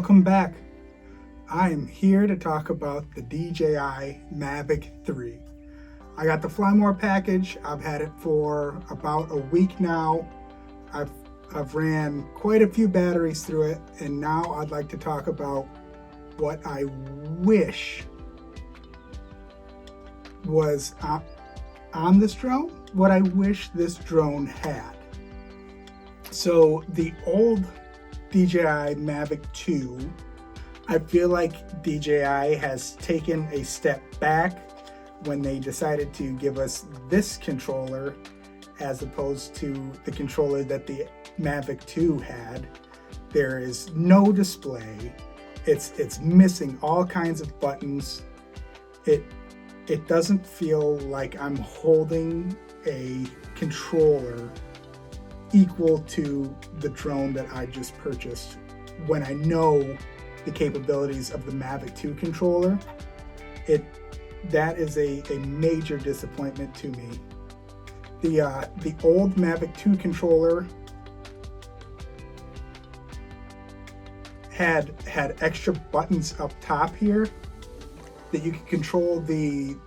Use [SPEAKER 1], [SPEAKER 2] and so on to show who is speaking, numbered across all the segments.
[SPEAKER 1] Welcome back. I'm here to talk about the DJI Mavic 3. I got the Fly More package. I've had it for about a week now. I've ran quite a few batteries through it, and now I'd like to talk about what I wish was on this drone, what I wish this drone had. So the old DJI Mavic 2, I feel like DJI has taken a step back when they decided to give us this controller as opposed to the controller that the Mavic 2 had. There is no display. It's missing all kinds of buttons. It doesn't feel like I'm holding a controller equal to the drone that I just purchased when I know the capabilities of the Mavic 2 controller. That is a major disappointment to me. The old Mavic 2 controller had extra buttons up top here that you could control the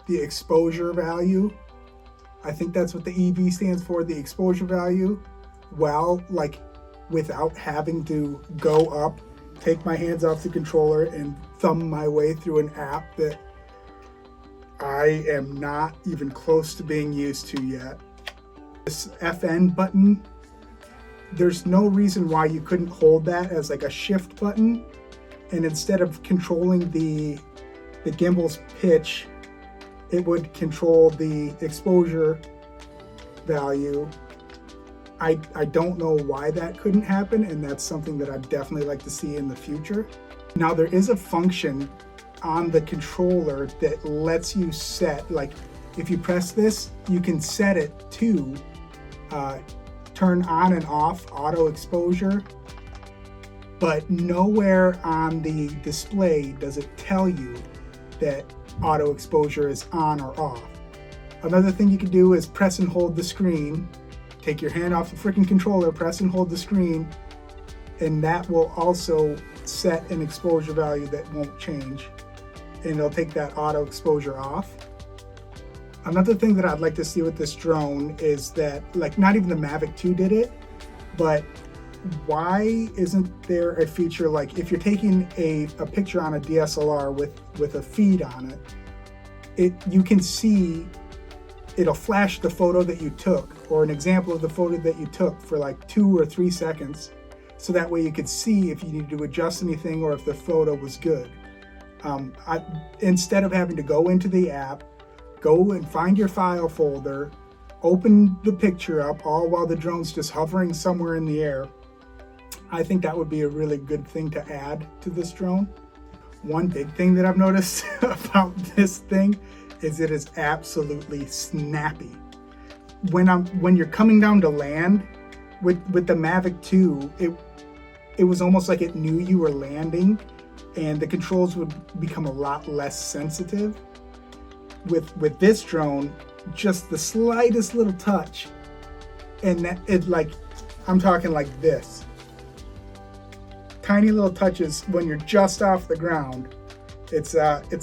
[SPEAKER 1] exposure value. I think that's what the EV stands for, the exposure value. Well, like without having to go up, take my hands off the controller and thumb my way through an app that I am not even close to being used to yet. This FN button, there's no reason why you couldn't hold that as like a shift button, and instead of controlling the gimbal's pitch, it would control the exposure value. I don't know why that couldn't happen, and that's something that I'd definitely like to see in the future. Now there is a function on the controller that lets you set, like if you press this, you can set it to turn on and off auto exposure, but nowhere on the display does it tell you that auto exposure is on or off. Another thing you can do is press and hold the screen. Take your hand off the freaking controller, press and hold the screen, and that will also set an exposure value that won't change, and it'll take that auto exposure off. Another thing that I'd like to see with this drone is that, like, not even the Mavic 2 did it, but why isn't there a feature like if you're taking a picture on a DSLR with a feed on it, you can see, it'll flash the photo that you took or an example of the photo that you took for like 2 or 3 seconds, so that way you could see if you need to adjust anything or if the photo was good. Instead of having to go into the app, go and find your file folder, open the picture up all while the drone's just hovering somewhere in the air, I think that would be a really good thing to add to this drone. One big thing that I've noticed about this thing is it is absolutely snappy. When you're coming down to land with the Mavic 2, it was almost like it knew you were landing, and the controls would become a lot less sensitive. With this drone, just the slightest little touch, and I'm talking like this. Tiny little touches when you're just off the ground. It's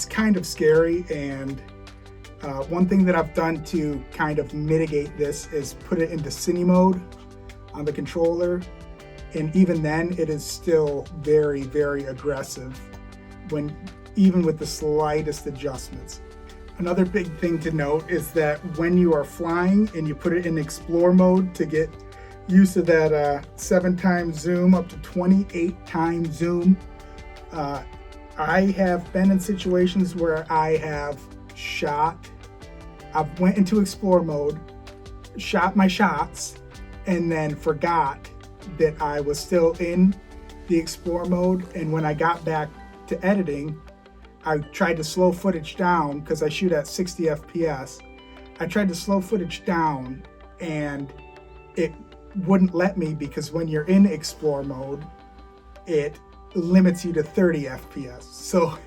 [SPEAKER 1] kind of scary, and one thing that I've done to kind of mitigate this is put it into cine mode on the controller, and even then it is still very, very aggressive even with the slightest adjustments. Another big thing to note is that when you are flying and you put it in explore mode to get used to that 7x zoom up to 28x zoom, I have been in situations where I've went into explore mode, shot my shots, and then forgot that I was still in the explore mode, and when I got back to editing, I tried to slow footage down because I shoot at 60 FPS. I tried to slow footage down and it wouldn't let me, because when you're in explore mode, it limits you to 30 FPS. So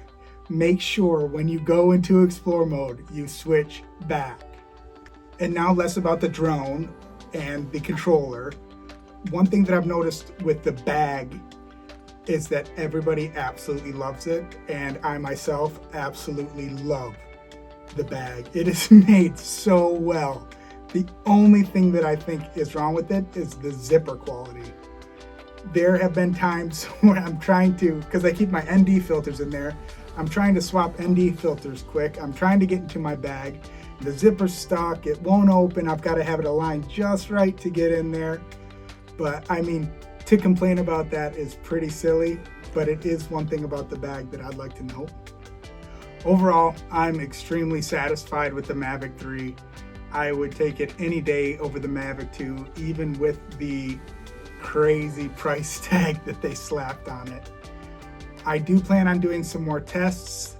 [SPEAKER 1] make sure when you go into explore mode, you switch back. And now less about the drone and the controller. One thing that I've noticed with the bag is that everybody absolutely loves it, and I myself absolutely love the bag. It is made so well. The only thing that I think is wrong with it is the zipper quality. There have been times when I'm trying to, because I keep my ND filters in there, I'm trying to swap ND filters quick. I'm trying to get into my bag. The zipper's stuck, it won't open. I've got to have it aligned just right to get in there. But I mean, to complain about that is pretty silly, but it is one thing about the bag that I'd like to note. Overall, I'm extremely satisfied with the Mavic 3. I would take it any day over the Mavic 2, even with the crazy price tag that they slapped on it. I do plan on doing some more tests,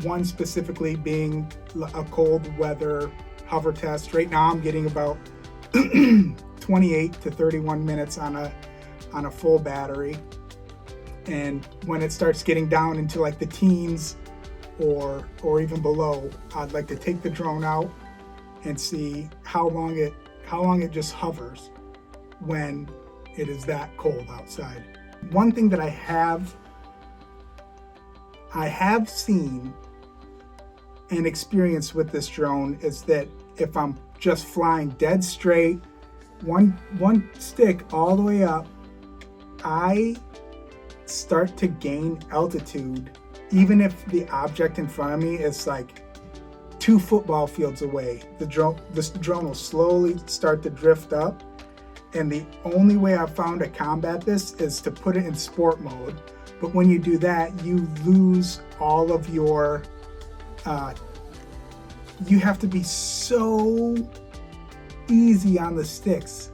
[SPEAKER 1] one specifically being a cold weather hover test. Right now I'm getting about 28 to 31 minutes on a full battery, and when it starts getting down into like the teens or even below, I'd like to take the drone out and see how long it just hovers when it is that cold outside. One thing that I have seen and experienced with this drone is that if I'm just flying dead straight, one stick all the way up, I start to gain altitude, even if the object in front of me is like 2 football fields away. This drone will slowly start to drift up, and the only way I've found to combat this is to put it in sport mode. But when you do that, you lose all of your, you have to be so easy on the sticks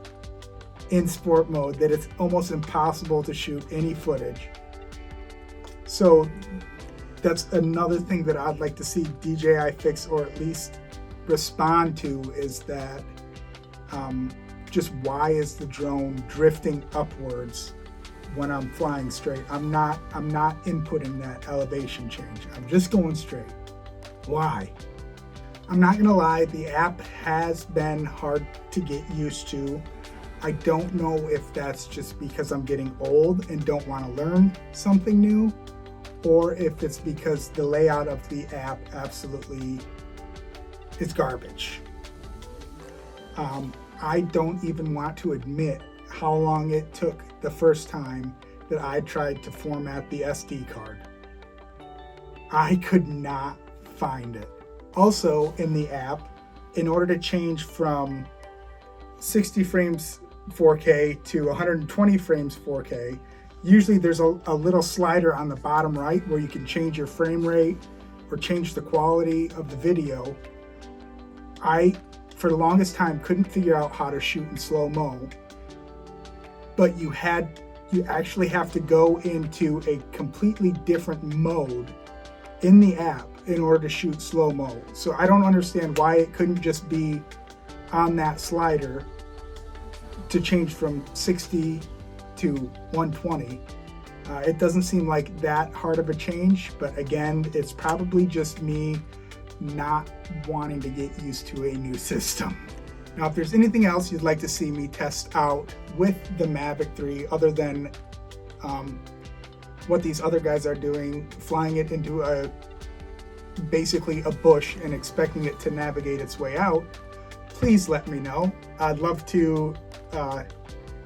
[SPEAKER 1] in sport mode that it's almost impossible to shoot any footage. So that's another thing that I'd like to see DJI fix, or at least respond to, is that just why is the drone drifting upwards when I'm flying straight? I'm not inputting that elevation change. I'm just going straight. Why? I'm not gonna lie, the app has been hard to get used to. I don't know if that's just because I'm getting old and don't want to learn something new, or if it's because the layout of the app absolutely is garbage. I don't even want to admit how long it took the first time that I tried to format the SD card. I could not find it. Also, in the app, in order to change from 60 frames 4K to 120 frames 4K, usually there's a little slider on the bottom right where you can change your frame rate or change the quality of the video. I, for the longest time, couldn't figure out how to shoot in slow-mo, but you actually have to go into a completely different mode in the app in order to shoot slow-mo. So I don't understand why it couldn't just be on that slider to change from 60 to 120. It doesn't seem like that hard of a change, but again, it's probably just me not wanting to get used to a new system. Now, if there's anything else you'd like to see me test out with the Mavic 3, other than what these other guys are doing, flying it into basically a bush and expecting it to navigate its way out, please let me know. I'd love to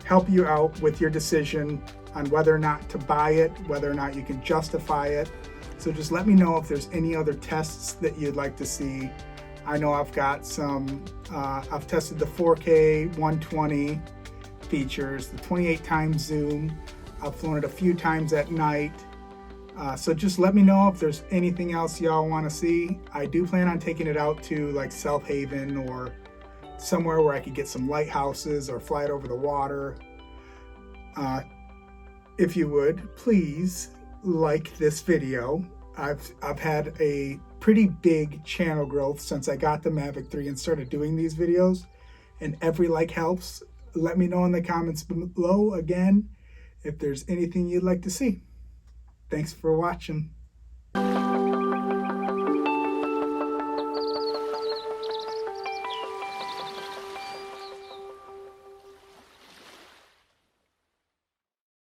[SPEAKER 1] help you out with your decision on whether or not to buy it, whether or not you can justify it. So just let me know if there's any other tests that you'd like to see. I know I've got some, I've tested the 4K 120 features, the 28 times zoom. I've flown it a few times at night. So just let me know if there's anything else y'all want to see. I do plan on taking it out to like South Haven or somewhere where I could get some lighthouses or fly it over the water. If you would, please like this video. I've had a pretty big channel growth since I got the Mavic 3 and started doing these videos, and every like helps. Let me know in the comments below again if there's anything you'd like to see. Thanks for watching.